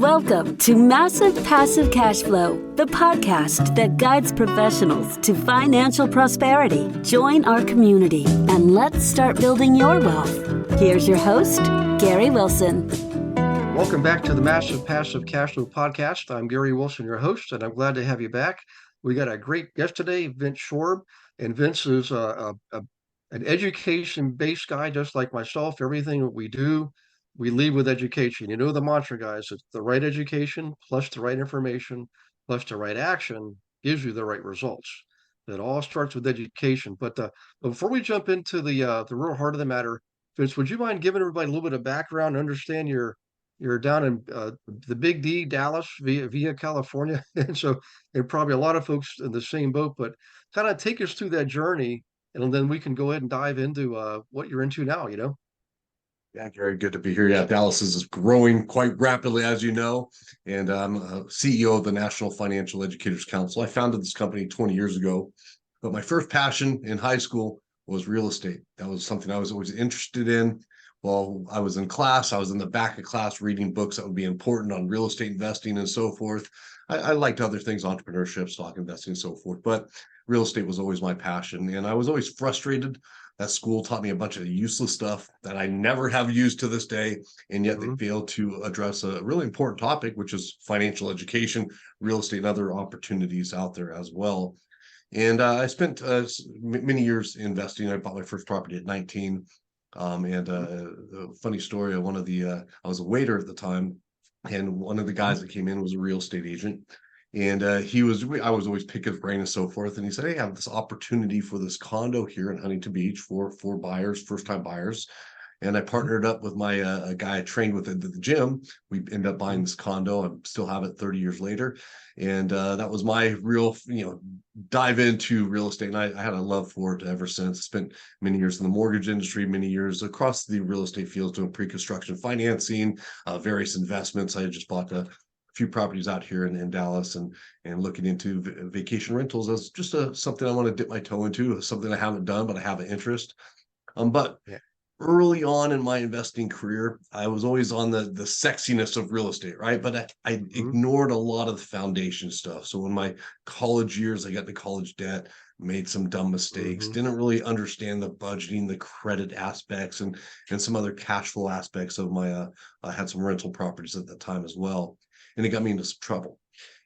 Welcome to Massive Passive Cash Flow, the podcast that guides professionals to financial prosperity. Join our community and let's start building your wealth. Here's your host, Gary Wilson. Welcome back to the Massive Passive Cash Flow podcast. I'm Gary Wilson, your host, and I'm glad to have you back. We got a great guest today, Vince Shorb, and Vince is an education-based guy, just like myself. Everything that we do, we lead with education. You know the mantra, guys. It's the right education plus the right information plus the right action gives you the right results. It all starts with education. But before we jump into the real heart of the matter, Vince, would you mind giving everybody a little bit of background, understand you're down in the Big D, Dallas, via California, and so there are probably a lot of folks in the same boat. But kind of take us through that journey, and then we can go ahead and dive into what you're into now. Yeah, Gary, good to be here. Yeah, Dallas is growing quite rapidly, as you know, and I'm a CEO of the National Financial Educators Council. I founded this company 20 years ago, but my first passion in high school was real estate. That was something I was always interested in. While I was in class, I was in the back of class reading books that would be important on real estate investing and so forth. I liked other things, entrepreneurship, stock investing, and so forth, but real estate was always my passion, and I was always frustrated that school taught me a bunch of useless stuff that I never have used to this day, and yet they failed to address a really important topic, which is financial education, real estate, and other opportunities out there as well. And I spent many years investing. I bought my first property at 19. And a funny story, I was a waiter at the time, and one of the guys that came in was a real estate agent. And I was always pick his brain and so forth. And he said, "Hey, I have this opportunity for this condo here in Huntington Beach for buyers, first-time buyers." And I partnered up with my a guy I trained with at the gym. We ended up buying this condo. I still have it 30 years later. And that was my real, dive into real estate. And I had a love for it ever since. I spent many years in the mortgage industry, many years across the real estate fields doing pre-construction financing, various investments. I had just bought a few properties out here in Dallas and looking into vacation rentals as just something I want to dip my toe into, something I haven't done, but I have an interest. But early on in my investing career, I was always on the sexiness of real estate, right? But I ignored a lot of the foundation stuff. So in my college years, I got into college debt, made some dumb mistakes, didn't really understand the budgeting, the credit aspects, and some other cash flow aspects of my, I had some rental properties at the time as well. And it got me into some trouble.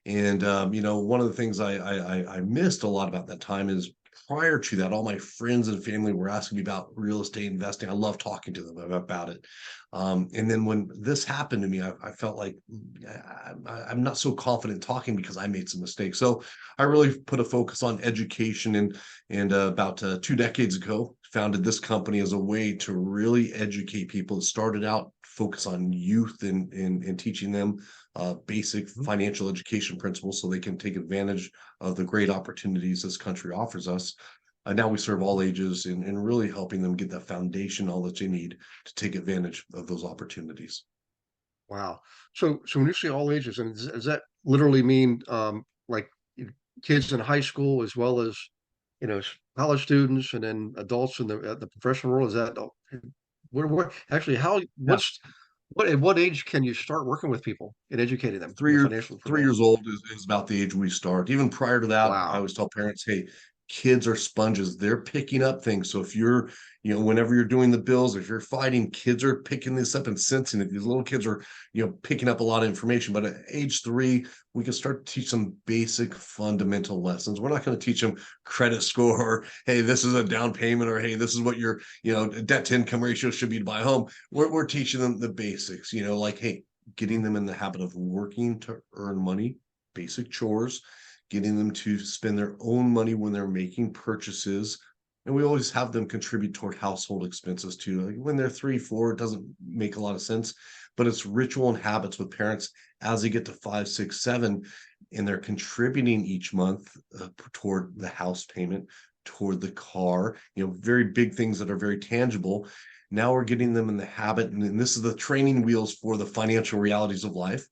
And, one of the things I missed a lot about that time is prior to that, all my friends and family were asking me about real estate investing. I love talking to them about it. And then when this happened to me, I felt like I'm not so confident talking because I made some mistakes. So I really put a focus on education and about 2 decades ago, founded this company as a way to really educate people. It started out focus on youth and teaching them basic financial education principles so they can take advantage of the great opportunities this country offers us. Now we serve all ages and really helping them get that foundation, all that they need to take advantage of those opportunities. Wow. So when you say all ages, and does that literally mean like kids in high school as well as college students and then adults in the professional world? Is that what actually at what age can you start working with people and educating them? 3 years old is about the age we start. Even prior to that, Wow. I always tell parents, hey, kids are sponges. They're picking up things. So if you're, whenever you're doing the bills, if you're fighting, kids are picking this up and sensing it. These little kids are, picking up a lot of information. But at age 3, we can start to teach some basic fundamental lessons. We're not going to teach them credit score or, hey, this is a down payment, or hey, this is what your, debt to income ratio should be to buy a home. We're teaching them the basics, like, hey, getting them in the habit of working to earn money, basic chores, getting them to spend their own money when they're making purchases. And we always have them contribute toward household expenses too. Like when they're 3, 4, it doesn't make a lot of sense, but it's ritual and habits with parents as they get to 5, 6, 7, and they're contributing each month toward the house payment, toward the car, very big things that are very tangible. Now we're getting them in the habit, and this is the training wheels for the financial realities of life.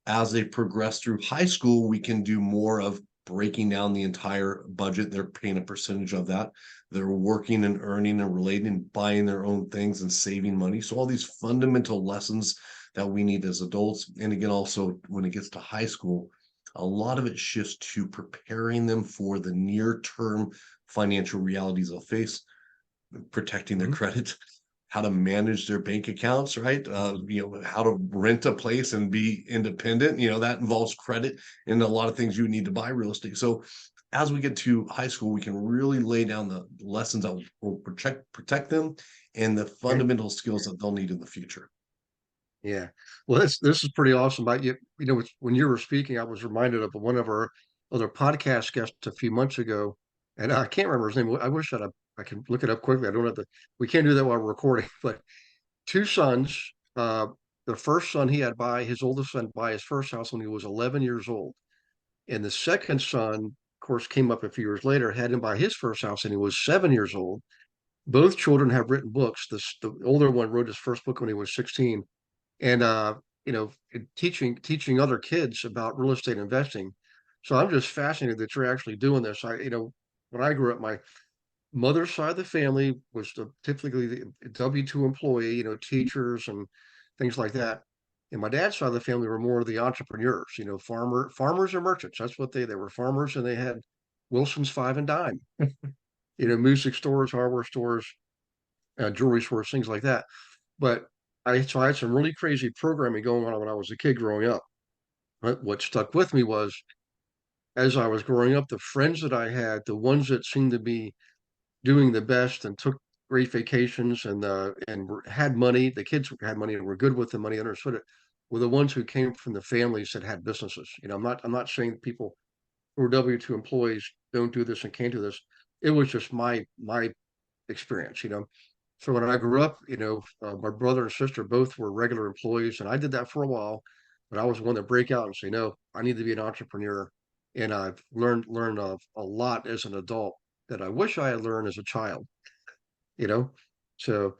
As they progress through high school, we can do more of breaking down the entire budget. They're paying a percentage of that. They're working and earning and relating and buying their own things and saving money. So all these fundamental lessons that we need as adults. And again, also when it gets to high school, a lot of it shifts to preparing them for the near-term financial realities they'll face, protecting their credit, how to manage their bank accounts, right? How to rent a place and be independent. That involves credit and a lot of things you need to buy real estate. So as we get to high school, we can really lay down the lessons that will protect them and the fundamental skills that they'll need in the future. Yeah. Well, this is pretty awesome. But when you were speaking, I was reminded of one of our other podcast guests a few months ago, and I can't remember his name. I wish I can look it up quickly. I don't have to. We can't do that while we're recording. But two sons. The first son his oldest son, buy his first house when he was 11 years old, and the second son, of course, came up a few years later, had him buy his first house, and he was 7 years old. Both children have written books. The older one wrote his first book when he was 16, and teaching other kids about real estate investing. So I'm just fascinated that you're actually doing this. When I grew up, my mother's side of the family was typically the W-2 employee, teachers and things like that. And my dad's side of the family were more of the entrepreneurs, farmers or merchants. That's what they were, farmers, and they had Wilson's Five and Dime, music stores, hardware stores, jewelry stores, things like that. But I had some really crazy programming going on when I was a kid growing up. But what stuck with me was, as I was growing up, the friends that I had, the ones that seemed to be doing the best and took great vacations and had money, the kids had money and were good with the money, understood it, were the ones who came from the families that had businesses. I'm not saying that people who are W-2 employees don't do this and can't do this. It was just my experience. So when I grew up, my brother and sister both were regular employees, and I did that for a while. But I was one to break out and say, no, I need to be an entrepreneur. And I've learned a lot as an adult that I wish I had learned as a child. You know, so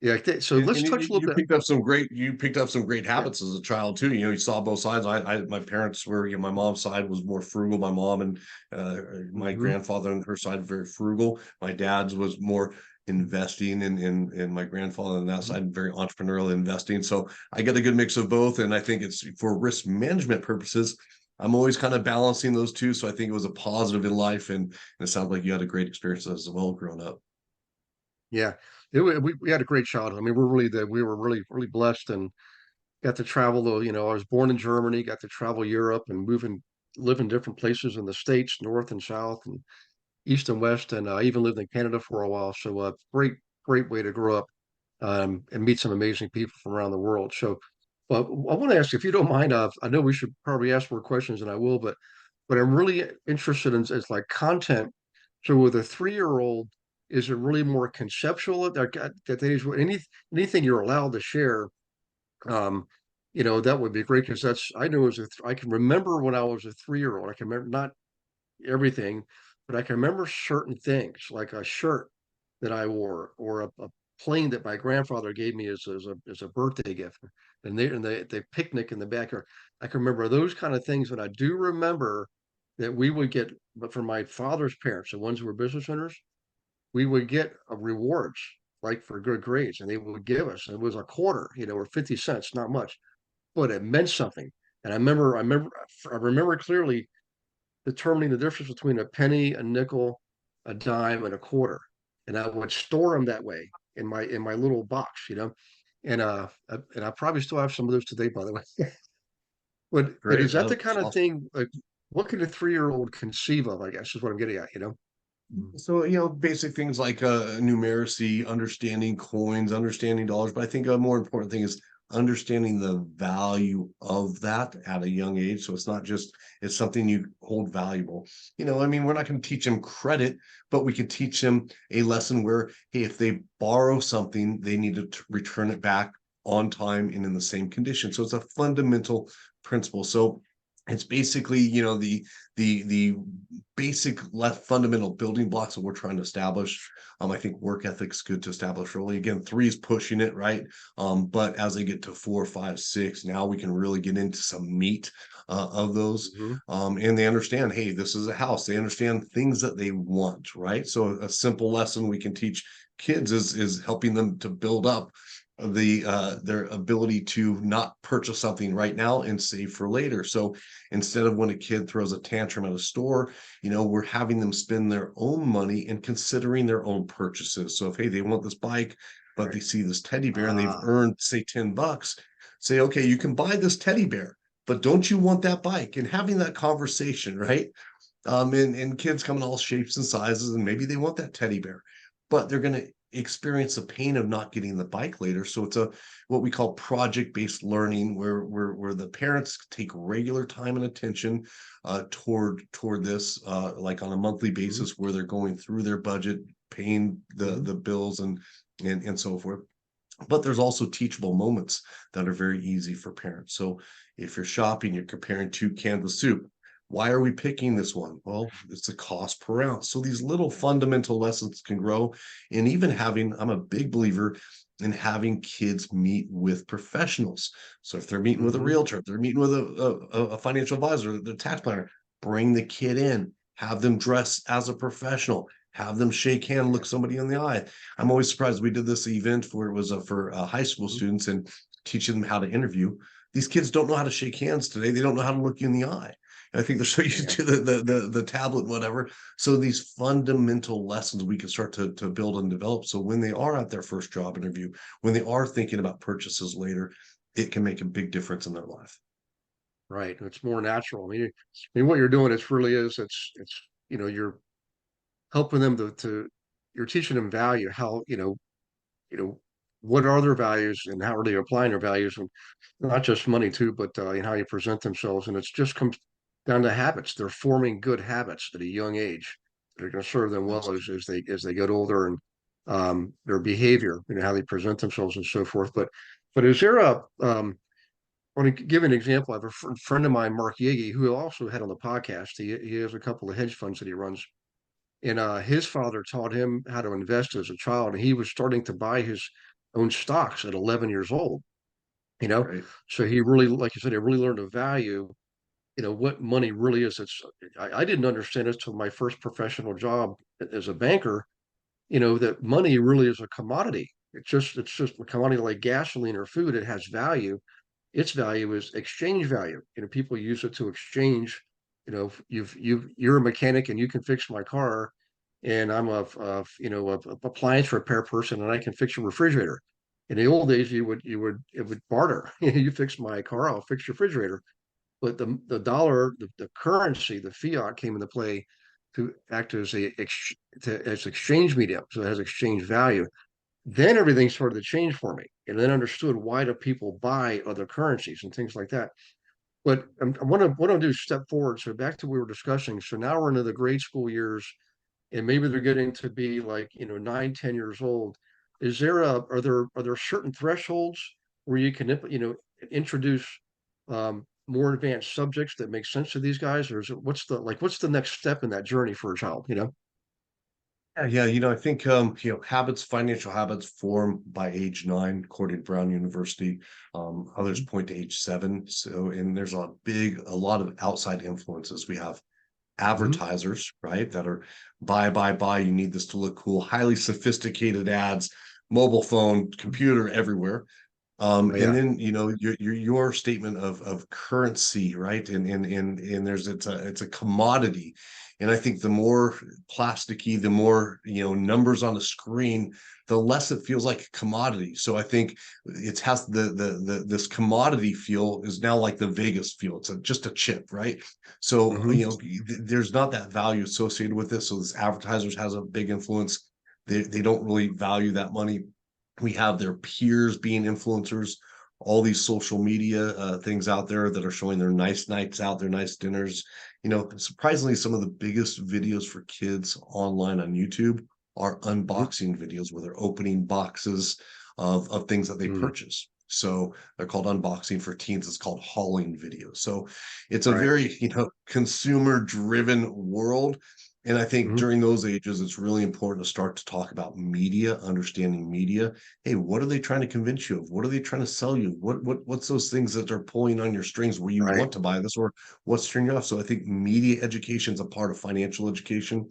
yeah. So And let's you, touch a little you bit. picked up some great Yeah. habits as a child too. You saw both sides. My parents were, my mom's side was more frugal. My mom and my Hmm. grandfather on her side very frugal. My dad's was more investing in my grandfather on that Hmm. side, very entrepreneurial investing. So I get a good mix of both. And I think it's for risk management purposes. I'm always kind of balancing those two. So I think it was a positive in life. And it sounds like you had a great experience as well growing up. Yeah. We had a great childhood. I mean, we were really, really blessed and got to travel though. I was born in Germany, got to travel Europe and live in different places in the States, North and South and East and West. And I even lived in Canada for a while. So great way to grow up and meet some amazing people from around the world. So, but I want to ask you, if you don't mind, I know we should probably ask more questions and I will, but what I'm really interested in is like content. So with a 3-year-old, is it really more conceptual at that age? Anything you're allowed to share, um, that would be great because I know I can remember when I was a 3-year-old. I can remember not everything, but I can remember certain things like a shirt that I wore or a plane that my grandfather gave me as a birthday gift, and they picnic in the backyard. I can remember those kind of things, but I do remember that we would get, but from my father's parents, the ones who were business owners, we would get rewards like for good grades, and they would give us. It was a quarter, or 50 cents, not much, but it meant something. And I remember clearly determining the difference between a penny, a nickel, a dime, and a quarter. And I would store them that way in my little box. And I probably still have some of those today, by the way. But is Great. that the That's kind of awesome. thing like what can a 3-year-old conceive of, I guess is what I'm getting at. So, basic things like numeracy, understanding coins, understanding dollars. But I think a more important thing is understanding the value of that at a young age. So it's not just, it's something you hold valuable. I mean, we're not going to teach them credit, but we can teach them a lesson where, hey, if they borrow something, they need to return it back on time and in the same condition. So it's a fundamental principle. So it's basically, the basic fundamental building blocks that we're trying to establish. I think work ethic's good to establish early. Again, 3 is pushing it, right? But as they get to 4, 5, 6, now we can really get into some meat of those. And they understand, hey, this is a house. They understand things that they want, right? So a simple lesson we can teach kids is helping them to build up their ability to not purchase something right now and save for later. So instead of when a kid throws a tantrum at a store, we're having them spend their own money and considering their own purchases. So if, hey, they want this bike, but they see this teddy bear and they've earned, say, $10, say, okay, you can buy this teddy bear, but don't you want that bike? And having that conversation, right? And kids come in all shapes and sizes, and maybe they want that teddy bear, but they're going to experience the pain of not getting the bike later. So it's what we call project-based learning, where the parents take regular time and attention toward this, like on a monthly basis, where they're going through their budget, paying the bills and so forth. But there's also teachable moments that are very easy for parents. So if you're shopping, you're comparing 2 cans of soup. Why are we picking this one? Well, it's the cost per ounce. So these little fundamental lessons can grow. And even I'm a big believer in having kids meet with professionals. So if they're meeting with a realtor, if they're meeting with a financial advisor, the tax planner, bring the kid in, have them dress as a professional, have them shake hand, look somebody in the eye. I'm always surprised. We did this event where it was for high school students and teaching them how to interview. These kids don't know how to shake hands today. They don't know how to look you in the eye. I think they're so used to the tablet, whatever. So these fundamental lessons we can start to build and develop. So when they are at their first job interview, when they are thinking about purchases later, it can make a big difference in their life. Right. It's more natural. I mean, what you're doing, it's you're helping them you're teaching them value, how, what are their values and how are they applying their values, and not just money too, but how you present themselves. And it's just comes down to habits. They're forming good habits at a young age that are going to serve them well as they get older, and their behavior, how they present themselves and so forth. But is there I want to give an example. I have a friend of mine, Mark Yagi, who I also had on the podcast. He has a couple of hedge funds that he runs, and his father taught him how to invest as a child, and he was starting to buy his own stocks at 11 years old. Right. So he really, like you said, he really learned to value, what money really is. I didn't understand it till my first professional job as a banker. That money really is a commodity. It's just a commodity like gasoline or food. It has value. Its value is exchange value. People use it to exchange. You're a mechanic and you can fix my car, and I'm a appliance repair person and I can fix your refrigerator. In the old days, it would barter. You fix my car, I'll fix your refrigerator. But the dollar, the currency, the fiat came into play to act as exchange medium. So it has exchange value. Then everything started to change for me, and then understood why do people buy other currencies and things like that. But I want to do step forward. So back to what we were discussing. So now we're into the grade school years, and maybe they're getting to be like 9, 10 years old. Are there certain thresholds where you can introduce more advanced subjects that make sense to these guys, or is it what's the next step in that journey for a child? Yeah. I think financial habits form by age 9, according to Brown University. Others point to age 7. So, and there's a lot of outside influences. We have advertisers, right? That are buy. You need this to look cool. Highly sophisticated ads, mobile phone, computer everywhere. Oh, And yeah. then your statement of currency, right? And there's it's a commodity. And I think the more plasticky, the more numbers on the screen, the less it feels like a commodity. So I think it has this commodity feel is now like the Vegas feel. It's just a chip, right? So Hmm. there's not that value associated with this. So this advertisers has a big influence. They don't really value that money. We have their peers being influencers, all these social media things out there that are showing their nice nights out, their nice dinners. Surprisingly, some of the biggest videos for kids online on YouTube are unboxing videos where they're opening boxes of things that they purchase. So they're called unboxing. For teens, it's called hauling videos. So it's a Right. very, consumer driven world. And I think Mhm. during those ages, it's really important to start to talk about media, understanding media. Hey, what are they trying to convince you of? What are they trying to sell you? What's those things that are pulling on your strings where you Right. want to buy this, or what's turning you off? So I think media education is a part of financial education.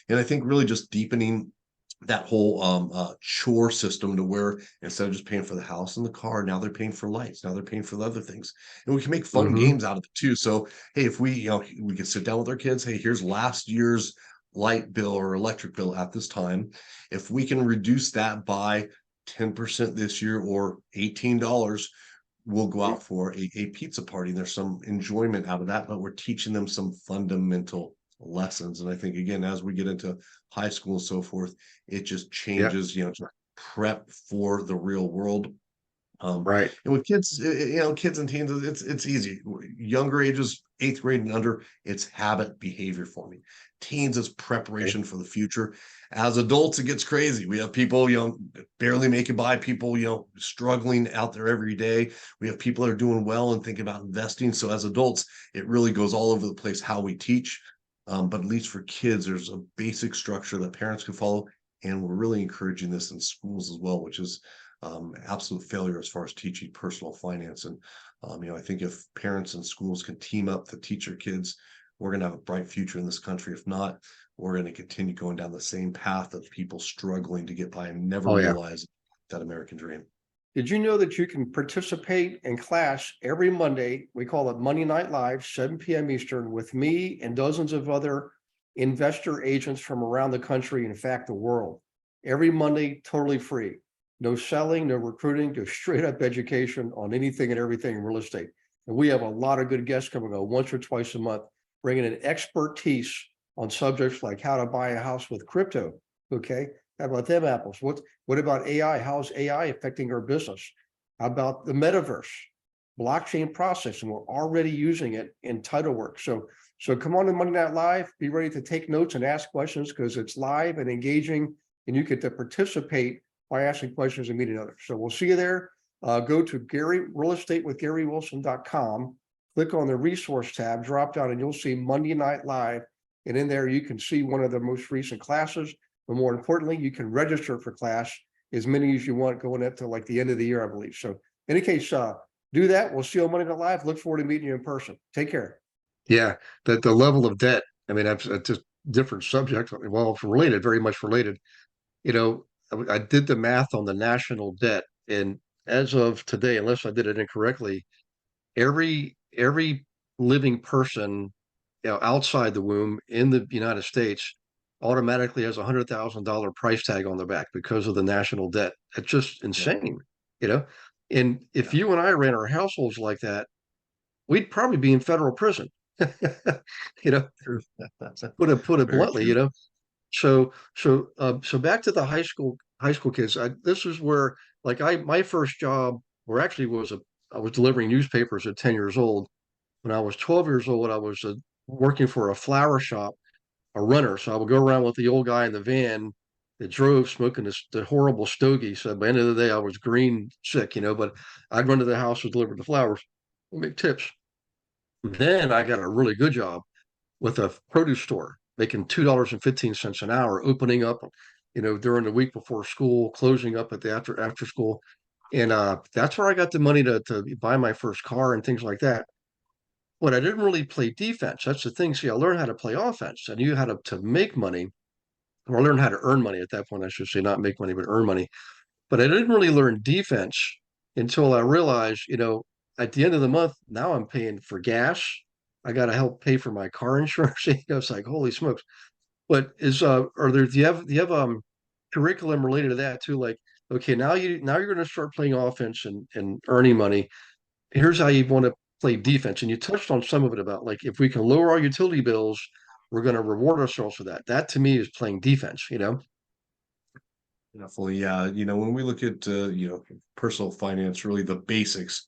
And I think really just deepening that whole chore system to where instead of just paying for the house and the car, now they're paying for lights, now they're paying for the other things. And we can make fun Mhm. games out of it too. So hey, if we we can sit down with our kids, hey, here's last year's light bill or electric bill at this time. If we can reduce that by 10% this year or $18, we'll go out for a pizza party. There's some enjoyment out of that, but we're teaching them some fundamental lessons. And I think again, as we get into high school and so forth, it just Yeah. changes, to prep for the real world. Right. And with kids, kids and teens, it's easy. Younger ages, eighth grade and under, it's habit behavior forming. Teens is Okay. preparation for the future. As adults, it gets crazy. We have people, barely making by, people, struggling out there every day. We have people that are doing well and thinking about investing. So as adults, it really goes all over the place how we teach. But at least for kids, there's a basic structure that parents can follow. And we're really encouraging this in schools as well, which is absolute failure as far as teaching personal finance. And I think if parents and schools can team up to teach their kids, we're going to have a bright future in this country. If not, we're going to continue going down the same path of people struggling to get by and never Oh, yeah. realize that American dream. Did you know that you can participate in class every Monday? We call it Monday Night Live, 7 p.m. Eastern, with me and dozens of other investor agents from around the country, in fact, the world. Every Monday, totally free. No selling, no recruiting, just straight up education on anything and everything in real estate. And we have a lot of good guests coming on once or twice a month, bringing in expertise on subjects like how to buy a house with crypto. Okay. How about them apples? What about AI? How's AI affecting our business? How about the metaverse, blockchain processing? We're already using it in title work. So come on to Monday Night Live. Be ready to take notes and ask questions because it's live and engaging, and you get to participate by asking questions and meeting others. So we'll see you there. Go to realestateWithGaryWilson.com. Click on the resource tab, drop down, and you'll see Monday Night Live. And in there, you can see one of the most recent classes. But more importantly, you can register for class as many as you want going up to like the end of the year, I believe. So in any case, do that. We'll see you on Monday Night Live. Look forward to meeting you in person. Take care. Yeah, the level of debt. I mean, that's just different subject. Well, it's related, very much related. You know, I did the math on the national debt, and as of today, unless I did it incorrectly, every living person, outside the womb in the United States automatically has $100,000 price tag on their back because of the national debt. It's just Yeah. insane, you know. And if Yeah. you and I ran our households like that, we'd probably be in federal prison. you know, True. put it Very bluntly, true. So back to the high school kids. This is where like my first job, or actually I was delivering newspapers at 10 years old. When I was 12 years old, I was working for a flower shop, a runner. So I would go around with the old guy in the van that drove, smoking the horrible stogie. So by the end of the day, I was green sick, but I'd run to the house and deliver the flowers and make tips. Then I got a really good job with a produce store, making $2.15 an hour, opening up, during the week before school, closing up at the after school. And that's where I got the money to buy my first car and things like that. But I didn't really play defense. That's the thing. See, I learned how to play offense. I knew how to make money, or I learned how to earn money at that point. I should say, not make money, but earn money. But I didn't really learn defense until I realized, at the end of the month, now I'm paying for gas. I got to help pay for my car insurance. It's like, holy smokes. But do you have curriculum related to that too? Like, okay, now you're going to start playing offense and earning money. Here's how you want to play defense. And you touched on some of it about like if we can lower our utility bills, we're going to reward ourselves for that. That to me is playing defense. Definitely. Yeah. When we look at, personal finance, really the basics,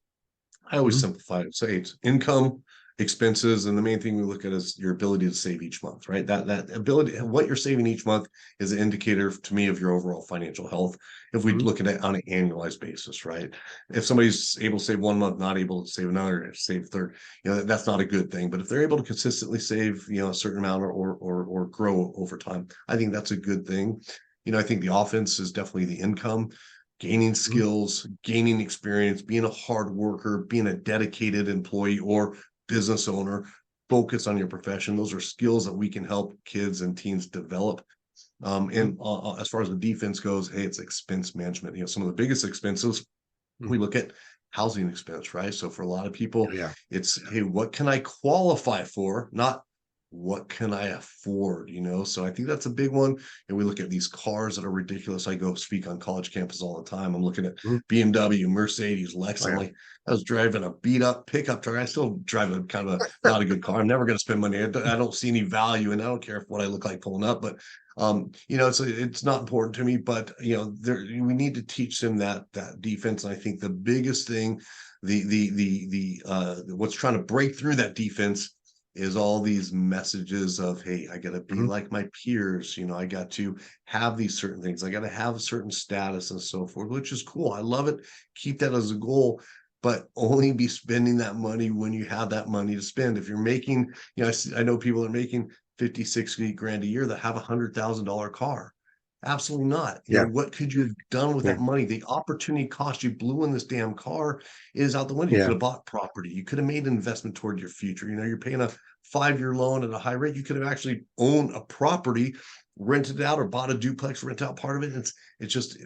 I always Mhm. simplify it. Say it's income, expenses, and the main thing we look at is your ability to save each month, right? That ability, what you're saving each month is an indicator to me of your overall financial health. If we look at it on an annualized basis, right? If somebody's able to save 1 month, not able to save another, save third, that's not a good thing. But if they're able to consistently save, a certain amount or grow over time, I think that's a good thing. I think the offense is definitely the income, gaining skills, gaining experience, being a hard worker, being a dedicated employee or business owner, focus on your profession. Those are skills that we can help kids and teens develop. And as far as the defense goes, hey, it's expense management. Some of the biggest expenses, we look at housing expense, right? So for a lot of people, Yeah. it's, hey, what can I qualify for? Not what can I afford? So I think that's a big one. And we look at these cars that are ridiculous. I go speak on college campus all the time. I'm looking at BMW, Mercedes, Lex. I'm like, I was driving a beat up pickup truck. I still drive a kind of not a good car. I'm never going to spend money. I don't see any value, and I don't care if what I look like pulling up, but it's not important to me, but we need to teach them that defense. And I think the biggest thing, what's trying to break through that defense is all these messages of, hey, I got to be like my peers. I got to have these certain things. I got to have a certain status and so forth, which is cool. I love it. Keep that as a goal, but only be spending that money when you have that money to spend. If you're making, I know people are making 50, 60 grand a year that have $100,000 car. Absolutely not. What could you have done with that money? The opportunity cost you blew in this damn car is out the window. You could have bought property. You could have made an investment toward your future. You're paying a 5-year loan at a high rate. You could have actually owned a property, rented it out, or bought a duplex, rent out part of it. It's just,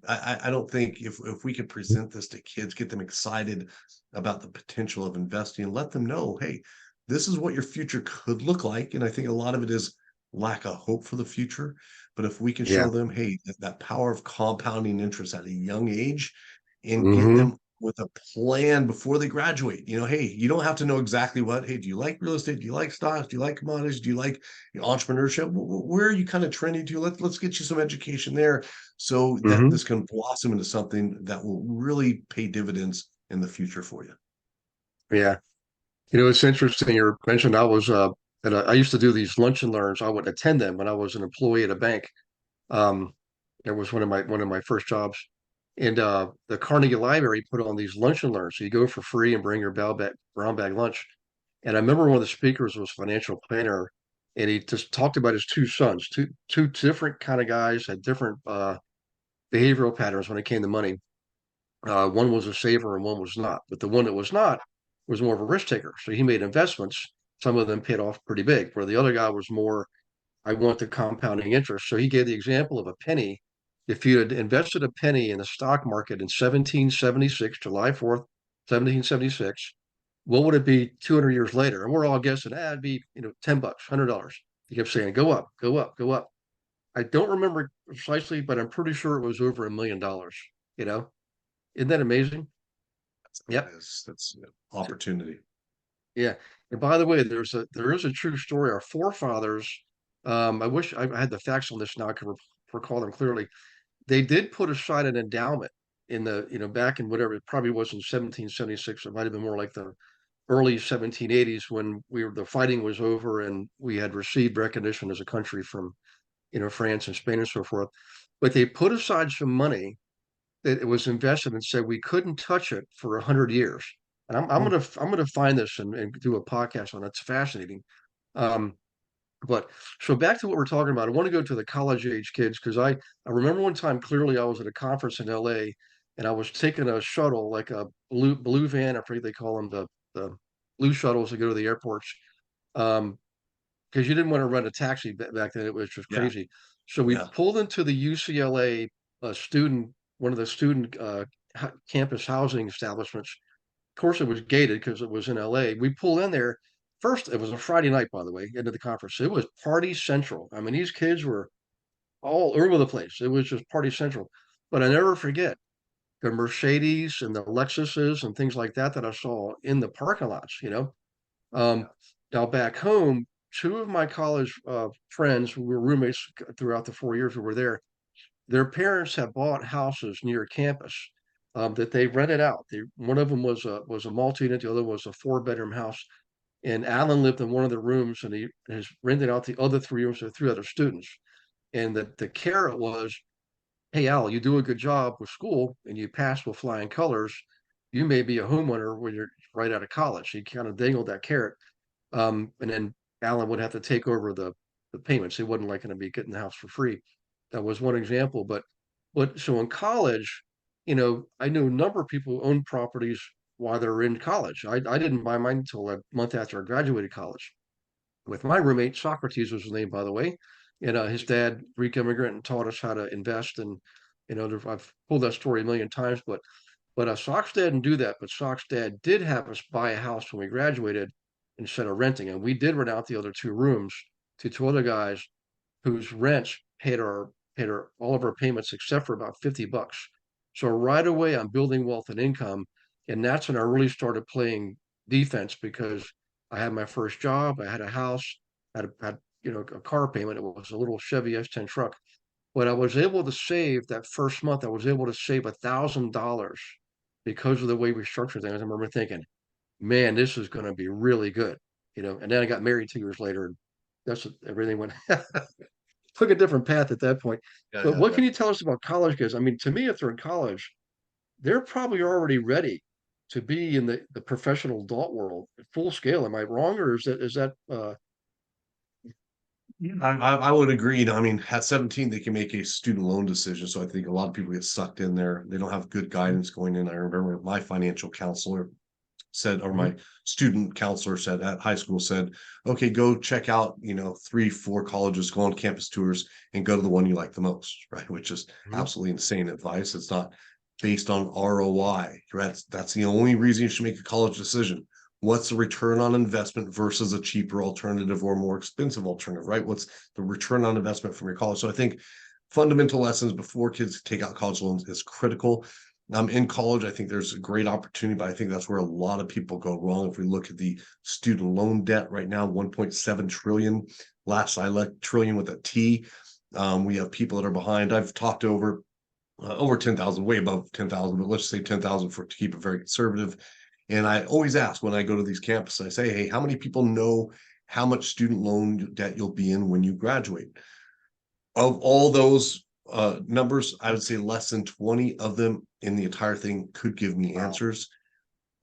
I don't think if we could present this to kids, get them excited about the potential of investing, and let them know, hey, this is what your future could look like. And I think a lot of it is lack of hope for the future. But if we can show them, hey, that power of compounding interest at a young age, and get them with a plan before they graduate, hey, you don't have to know exactly what. Hey, do you like real estate? Do you like stocks? Do you like commodities? Do you like entrepreneurship? Where are you kind of trending to? Let's get you some education there, so that this can blossom into something that will really pay dividends in the future for you. Yeah. It's interesting you mentioned I was and I used to do these lunch and learns. I would attend them when I was an employee at a bank. Um, it was one of my first jobs. And the Carnegie Library put on these lunch and learns. So you go for free and bring your brown bag lunch. And I remember one of the speakers was a financial planner, and he just talked about his two sons, two different kind of guys, had different behavioral patterns when it came to money. One was a saver and one was not. But the one that was not was more of a risk taker. So he made investments. Some of them paid off pretty big, where the other guy was more, I want the compounding interest. So he gave the example of a penny. If you had invested a penny in the stock market in 1776, July 4th, 1776, what would it be 200 years later? And we're all guessing, it'd be, $10, $100. He kept saying, go up, go up, go up. I don't remember precisely, but I'm pretty sure it was over $1 million, you know? Isn't that amazing? Yep. That's opportunity. Yeah. And by the way, there is a true story. Our forefathers, I wish I had the facts on this now, I could recall them clearly. They did put aside an endowment in the, back in whatever, it probably wasn't 1776. It might have been more like the early 1780s, when the fighting was over and we had received recognition as a country from, France and Spain and so forth. But they put aside some money that it was invested and said we couldn't touch it for 100 years. And I'm gonna find this and do a podcast on it. It's fascinating. Um, but so back to what we're talking about. I want to go to the college age kids, because I remember one time clearly I was at a conference in LA, and I was taking a shuttle, like a blue van. I forget they call them, the blue shuttles that go to the airports. Because you didn't want to rent a taxi back then. It was just crazy. So we pulled into the UCLA one of the student campus housing establishments. Of course, it was gated because it was in LA. We pulled in there. First, it was a Friday night, by the way, into the conference. It was party central. I mean, these kids were all over the place. It was just party central. But I never forget the Mercedes and the Lexuses and things like that I saw in the parking lots. Now back home, two of my college friends who were roommates throughout the 4 years we were there, their parents had bought houses near campus that they rented out. One of them was a multi-unit, the other was a 4-bedroom house. and Alan lived in one of the rooms, and he has rented out the other 3 rooms to 3 other students. And the carrot was, hey, Al, you do a good job with school and you pass with flying colors. You may be a homeowner when you're right out of college. He kind of dangled that carrot. And then Alan would have to take over the payments. He wasn't like going to be getting the house for free. That was one example. But so in college, I knew a number of people who owned properties while they were in college. I didn't buy mine until a month after I graduated college. With my roommate, Socrates was his name, by the way, and his dad, Greek immigrant, and taught us how to invest. And I've told that story a million times, but Sock's dad didn't do that. But Sock's dad did have us buy a house when we graduated instead of renting, and we did rent out the other 2 rooms to 2 other guys whose rents paid our all of our payments except for about $50. So right away, I'm building wealth and income, and that's when I really started playing defense because I had my first job, I had a house, had a car payment. It was a little Chevy S10 truck, but I was able to save that first month. I was able to save $1,000 because of the way we structured things. I remember thinking, man, this is going to be really good. And then I got married 2 years later, and everything went took a different path at that point. Yeah, But yeah, what yeah. can you tell us about college kids? I mean, to me, if they're in college, they're probably already ready to be in the professional adult world at full scale. Am I wrong, or is that Yeah, I would agree. I mean, at 17, they can make a student loan decision. So I think a lot of people get sucked in there. They don't have good guidance going in. I remember my financial counselor said, or Mhm, my student counselor said at high school said, okay, go check out, 3, 4 colleges, go on campus tours and go to the one you like the most, right? Which is mhm, absolutely insane advice. It's not based on ROI. That's the only reason you should make a college decision. What's the return on investment versus a cheaper alternative or more expensive alternative, right? What's the return on investment from your college? So I think fundamental lessons before kids take out college loans is critical. In college, I think there's a great opportunity, but I think that's where a lot of people go wrong. If we look at the student loan debt right now, 1.7 trillion, last I looked, trillion with a T. We have people that are behind. I've talked to over 10,000, way above 10,000, but let's say 10,000 to keep it very conservative. And I always ask when I go to these campuses, I say, hey, how many people know how much student loan debt you'll be in when you graduate? Of all those numbers, I would say less than 20 of them in the entire thing could give me wow. answers.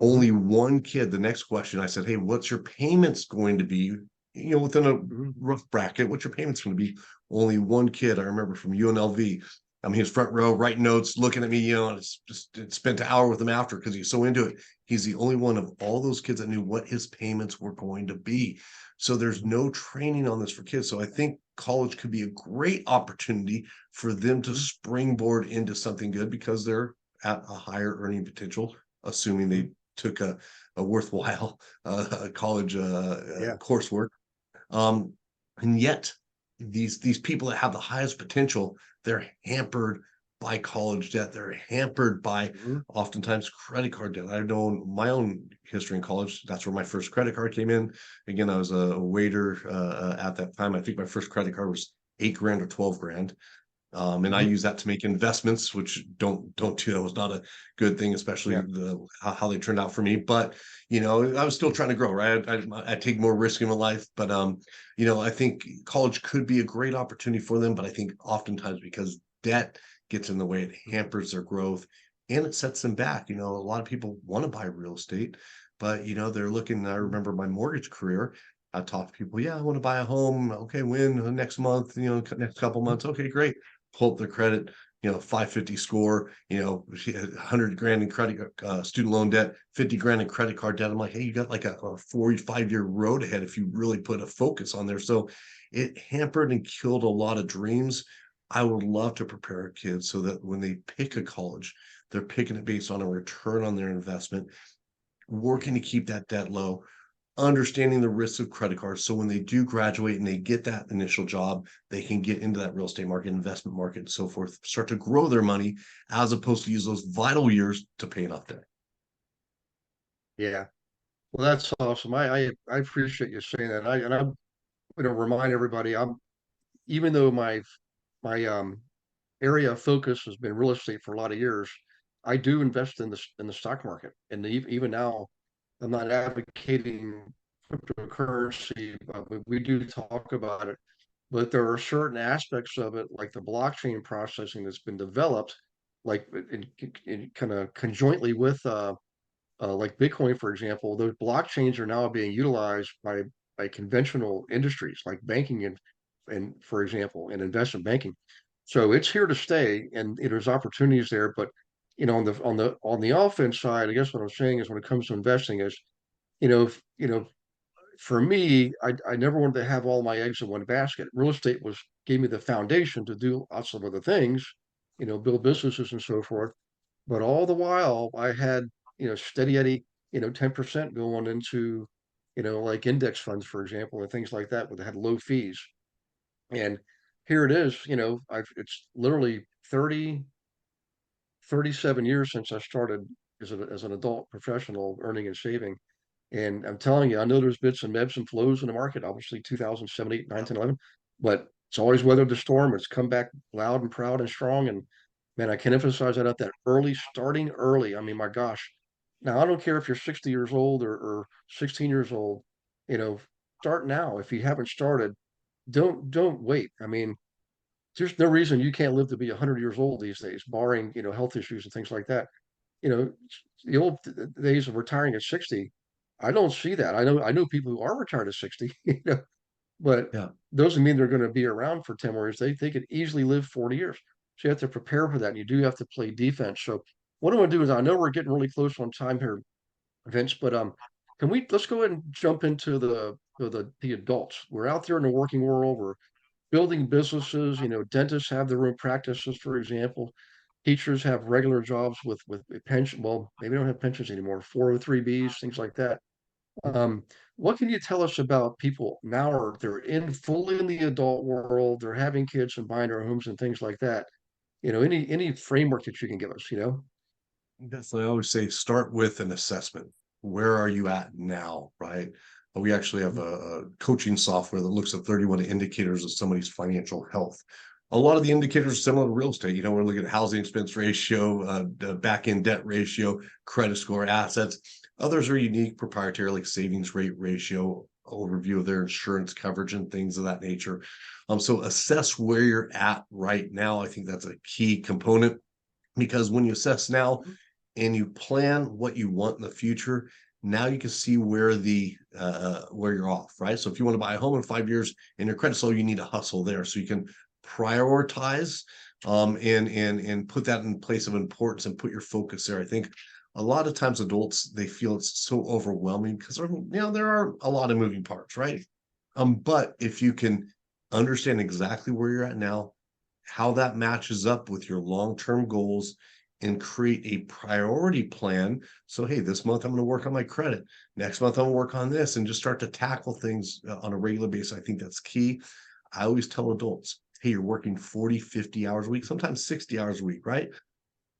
Mhm, Only one kid, the next question I said, hey, what's your payments going to be? Within a mhm, rough bracket, what's your payments going to be? Only one kid I remember from UNLV. I mean, his front row, writing notes, looking at me, and it's just it spent an hour with him after because he's so into it. He's the only one of all those kids that knew what his payments were going to be. So there's mhm, no training on this for kids. So I think college could be a great opportunity for them to mhm, springboard into something good because they're at a higher earning potential, assuming mhm. they took a worthwhile college Yeah. coursework. Um, and yet, these people that have the highest potential, they're hampered by college debt. They're hampered by Mhm, oftentimes credit card debt. I've known my own history in college. That's where my first credit card came in. Again, I was a waiter at that time. I think my first credit card was 8 grand or 12 grand. And I mhm. use that to make investments, which don't do that was not a good thing, especially Yeah. how they turned out for me. But I was still trying to grow, right? I take more risk in my life, but I think college could be a great opportunity for them. But I think oftentimes because debt gets in the way, it hampers their growth and it sets them back. A lot of people want to buy real estate, but they're looking. I Mhm, remember my mortgage career. I talk to people, yeah, I want to buy a home. Okay, when next month, next couple mhm, months. Okay, great, pull up their credit, 550 score, 100 grand in credit, student loan debt, 50 grand in credit card debt. I'm like, hey, you got like a 45-year road ahead if you really put a focus on there. So it hampered and killed a lot of dreams. I would love to prepare kids so that when they pick a college, they're picking it based on a return on their investment, working to keep that debt low, understanding the risks of credit cards. So when they do graduate and they get that initial job, they can get into that real estate market, investment market, and so forth, start to grow their money as opposed to use those vital years to pay off debt. yeah. Well, that's awesome. I appreciate you saying that. I'm going to remind everybody. Even though my area of focus has been real estate for a lot of years, I do invest in the stock market, and even now, I'm not advocating cryptocurrency, we do talk about it, but there are certain aspects of it, like the blockchain processing that's been developed, like in kind of conjointly with like Bitcoin, for example. Those blockchains are now being utilized by conventional industries like banking and for example, and investment banking. So it's here to stay, and there's opportunities there. But on the offense side, I guess what I'm saying is when it comes to investing is, for me, I never wanted to have all my eggs in one basket. Real estate gave me the foundation to do lots of other things, build businesses and so forth. But all the while, I had, steady Eddie, 10% going into, like index funds, for example, and things like that, where they had low fees. And here it is, it's literally 37 years since I started as an adult professional earning and saving. And I'm telling you, I know there's bits and ebbs and flows in the market, obviously 2007, 8, 9, 10, 11, but it's always weathered the storm. It's come back loud and proud and strong. And man, I can emphasize that early, starting early. I mean, my gosh. Now, I don't care if you're 60 years old or 16 years old, you know, start now. If you haven't started, don't wait. I mean, there's no reason you can't live to be 100 years old these days, barring, health issues and things like that. You know, the old days of retiring at 60, I don't see that. I know people who are retired at 60, but Yeah. doesn't mean they're going to be around for 10 more years. They could easily live 40 years. So you have to prepare for that. And you do have to play defense. So what I want to do is, I know we're getting really close on time here, Vince, but let's go ahead and jump into the adults. We're out there in the working world. We're building businesses. Dentists have their own practices, for example. Teachers have regular jobs with pension. Well, maybe don't have pensions anymore, 403(b)s, things like that. Um, what can you tell us about people now? They're in fully in the adult world, they're having kids and buying their homes and things like that. Any framework that you can give us, Definitely, I always say start with an assessment. Where are you at now, right? We actually have a coaching software that looks at 31 indicators of somebody's financial health. A lot of the indicators are similar to real estate. We're looking at housing expense ratio, the back-end debt ratio, credit score, assets. Others are unique, proprietary, like savings rate ratio, overview of their insurance coverage and things of that nature. So assess where you're at right now. I think that's a key component, because when you assess now and you plan what you want in the future, now you can see where where you're off, right? So if you want to buy a home in 5 years and your credit's low, you need to hustle there so you can prioritize, and put that in place of importance and put your focus there. I think a lot of times adults, they feel it's so overwhelming because there are a lot of moving parts, right? But if you can understand exactly where you're at now, how that matches up with your long-term goals, and create a priority plan. So, hey, this month I'm going to work on my credit. Next month I'm going to work on this, and just start to tackle things on a regular basis. I think that's key. I always tell adults, hey, you're working 40, 50 hours a week, sometimes 60 hours a week, right?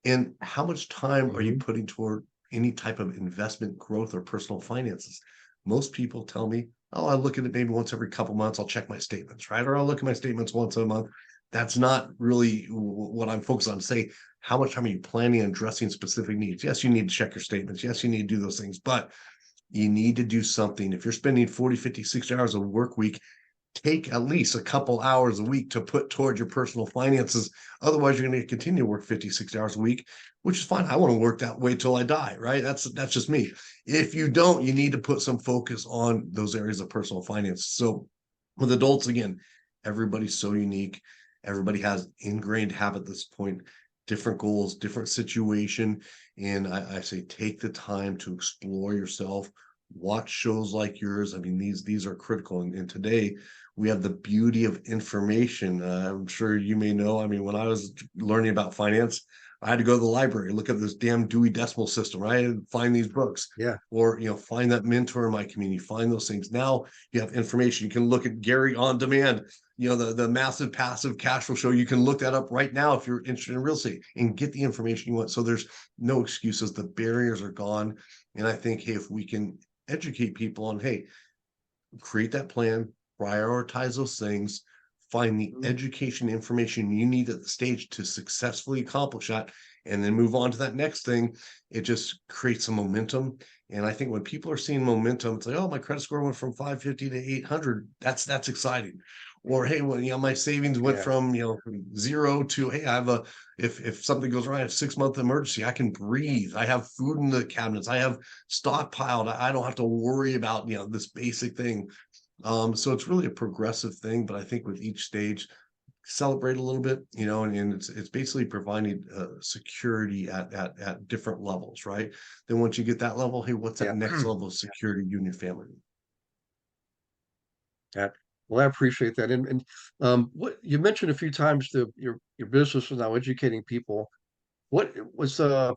And how much time are you putting toward any type of investment growth or personal finances? Most people tell me, oh, I look at it maybe once every couple months. I'll check my statements, right? Or I'll look at my statements once a month. That's not really what I'm focused on. Say, how much time are you planning on addressing specific needs? Yes, you need to check your statements. Yes, you need to do those things, but you need to do something. If you're spending 40, 50, 60 hours a work week, take at least a couple hours a week to put toward your personal finances. Otherwise, you're going to continue to work 50, 60 hours a week, which is fine. I want to work that way till I die, right? That's just me. If you don't, you need to put some focus on those areas of personal finance. So with adults, again, everybody's so unique. Everybody has ingrained habit at this point, different goals, different situation. And I say, take the time to explore yourself, watch shows like yours. I mean, these are critical. And today we have the beauty of information. I'm sure you may know, I mean, when I was learning about finance, I had to go to the library, look at this damn Dewey Decimal System, right? And find these books. Yeah. Or, find that mentor in my community, find those things. Now you have information. You can look at Gary on demand, the massive passive cash flow show. You can look that up right now if you're interested in real estate and get the information you want. So there's no excuses. The barriers are gone. And I think, hey, if we can educate people on, hey, create that plan, prioritize those things, find the education information you need at the stage to successfully accomplish that, and then move on to that next thing, it just creates some momentum. And I think when people are seeing momentum, it's like, oh, my credit score went from 550 to 800. That's exciting. Or hey, well, my savings went Yeah. from from zero to, hey, I have a, if something goes wrong, I have 6 month emergency. I can breathe. I have food in the cabinets. I have stockpiled. I don't have to worry about this basic thing. So it's really a progressive thing. But I think with each stage, celebrate a little bit, and it's basically providing security at different levels, right? Then once you get that level, hey, what's that Yeah. next level of security you and your family need? Yeah. Well, I appreciate that. And what you mentioned a few times, your business is now educating people. What's the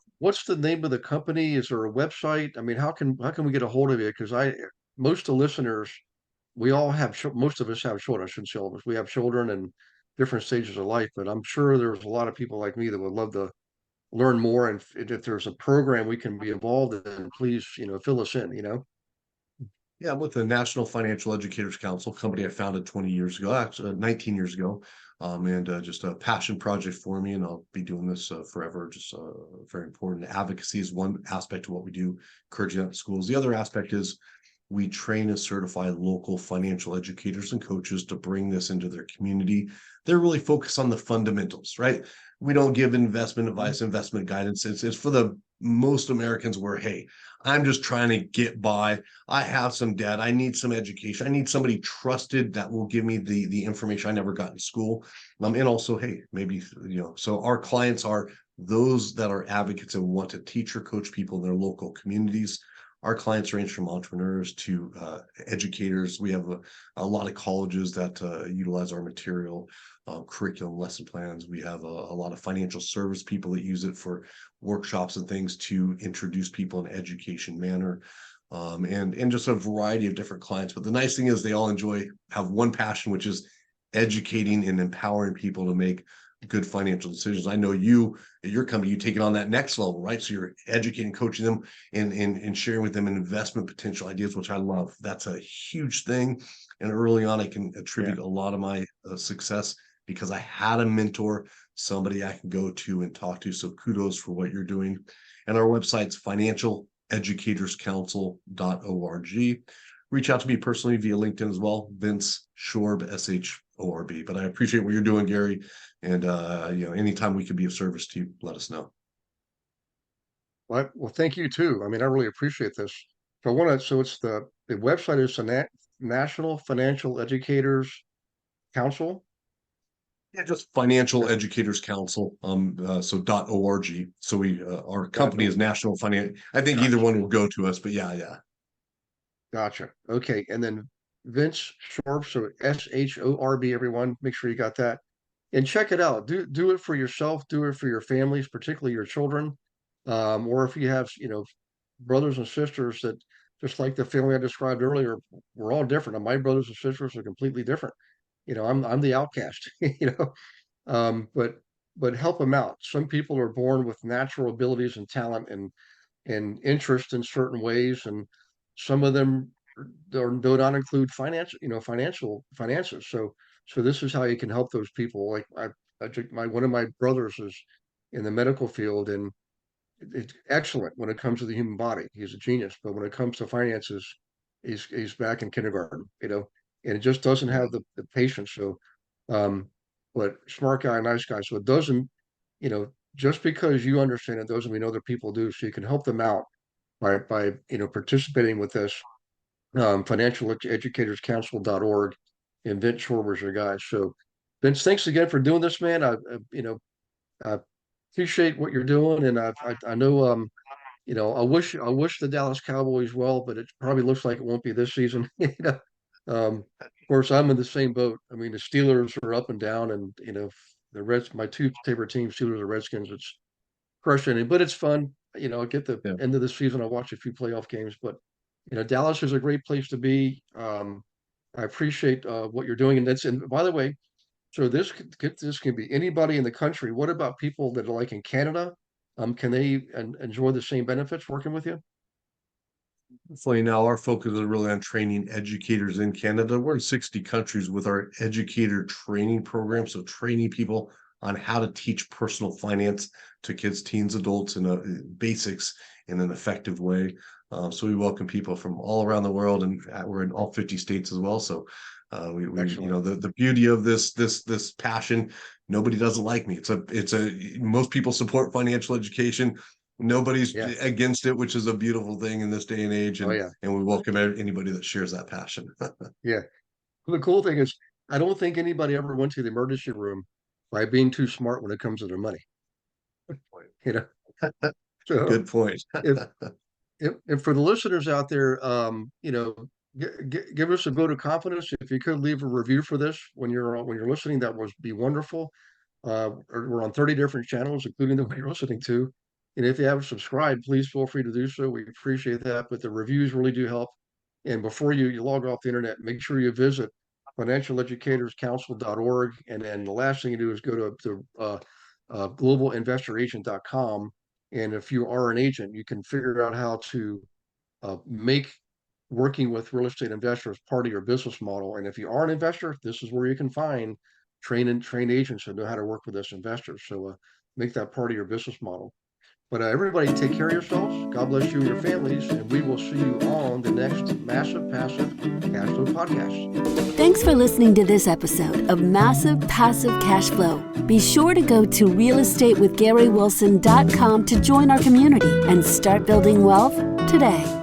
name of the company? Is there a website? I mean, how can we get a hold of you? Because most of the listeners, we all have most of us have children. I shouldn't say all of us. We have children in different stages of life, but I'm sure there's a lot of people like me that would love to learn more. And if there's a program we can be involved in, please, fill us in. Yeah, I'm with the National Financial Educators Council, company I founded 20 years ago, actually 19 years ago, and just a passion project for me, and I'll be doing this forever. Just very important. Advocacy is one aspect of what we do, encouraging that in schools. The other aspect is we train and certify local financial educators and coaches to bring this into their community. They're really focused on the fundamentals, right? We don't give investment advice, investment guidance. It's for the most Americans where, hey, I'm just trying to get by. I have some debt. I need some education. I need somebody trusted that will give me the information I never got in school. And also, hey, maybe, so our clients are those that are advocates and want to teach or coach people in their local communities. Our clients range from entrepreneurs to educators. We have a lot of colleges that utilize our material, curriculum, lesson plans. We have a lot of financial service people that use it for workshops and things to introduce people in education manner, and just a variety of different clients. But the nice thing is they all have one passion, which is educating and empowering people to make good financial decisions. I know you at your company, you take it on that next level, right? So you're educating, coaching them, and sharing with them investment potential ideas, which I love. That's a huge thing. And early on, I can attribute a lot of my success because I had a mentor, somebody I can go to and talk to. So kudos for what you're doing. And our website's financialeducatorscouncil.org. Reach out to me personally via LinkedIn as well, Vince Shorb, SHORB. But I appreciate what you're doing, Gary. And anytime we could be of service to you, let us know. Well, thank you too. I mean, I really appreciate this. So it's the website is the National Financial Educators Council. Yeah, just Financial Educators Council, so .org. So our company is National Financial. I think either Gotcha. one will go to us, but yeah. Gotcha. Okay. And then Vince Shorb, so SHORB, everyone, make sure you got that. And check it out. Do it for yourself, do it for your families, particularly your children. Or if you have, brothers and sisters that just like the family I described earlier, we're all different. And my brothers and sisters are completely different. I'm the outcast, but help them out. Some people are born with natural abilities and talent and interest in certain ways, and some of them do not include finances. So this is how you can help those people. Like one of my brothers is in the medical field, and it's excellent when it comes to the human body. He's a genius, but when it comes to finances, he's back in kindergarten, and it just doesn't have the patience. So, um, but smart guy, nice guy. So it doesn't, just because you understand it doesn't mean other people do. So you can help them out by participating with this financialeducatorscouncil.org, and Vince Schwarber's your guy. So Vince, thanks again for doing this, man. I appreciate what you're doing, and I know I wish the Dallas Cowboys well, but it probably looks like it won't be this season. Of course, I'm in the same boat. I mean, the Steelers are up and down, and the Reds. My two favorite teams, Steelers and Redskins. It's frustrating, but it's fun. I get the Yeah. end of the season. I watch a few playoff games, but Dallas is a great place to be. I appreciate what you're doing, and by the way, so this can be anybody in the country. What about people that are like in Canada? Can they enjoy the same benefits working with you? Hopefully now our focus is really on training educators in Canada. We're in 60 countries with our educator training program. So training people on how to teach personal finance to kids, teens, adults in basics in an effective way. So we welcome people from all around the world, and we're in all 50 states as well. So we the beauty of this passion, nobody doesn't like me. Most people support financial education. Nobody's against it, which is a beautiful thing in this day and age. And, and we welcome anybody that shares that passion. Yeah. Well, the cool thing is, I don't think anybody ever went to the emergency room by being too smart when it comes to their money. You know, so Good point. if for the listeners out there, give us a vote of confidence. If you could leave a review for this when you're listening, that would be wonderful. We're on 30 different channels, including the one you're listening to. And if you haven't subscribed, please feel free to do so. We appreciate that. But the reviews really do help. And before you log off the internet, make sure you visit financialeducatorscouncil.org. And then the last thing you do is go to globalinvestoragent.com. And if you are an agent, you can figure out how to make working with real estate investors part of your business model. And if you are an investor, this is where you can find trained agents who know how to work with us investors. So make that part of your business model. But everybody, take care of yourselves. God bless you and your families. And we will see you on the next Massive Passive Cash Flow podcast. Thanks for listening to this episode of Massive Passive Cash Flow. Be sure to go to realestatewithgarywilson.com to join our community and start building wealth today.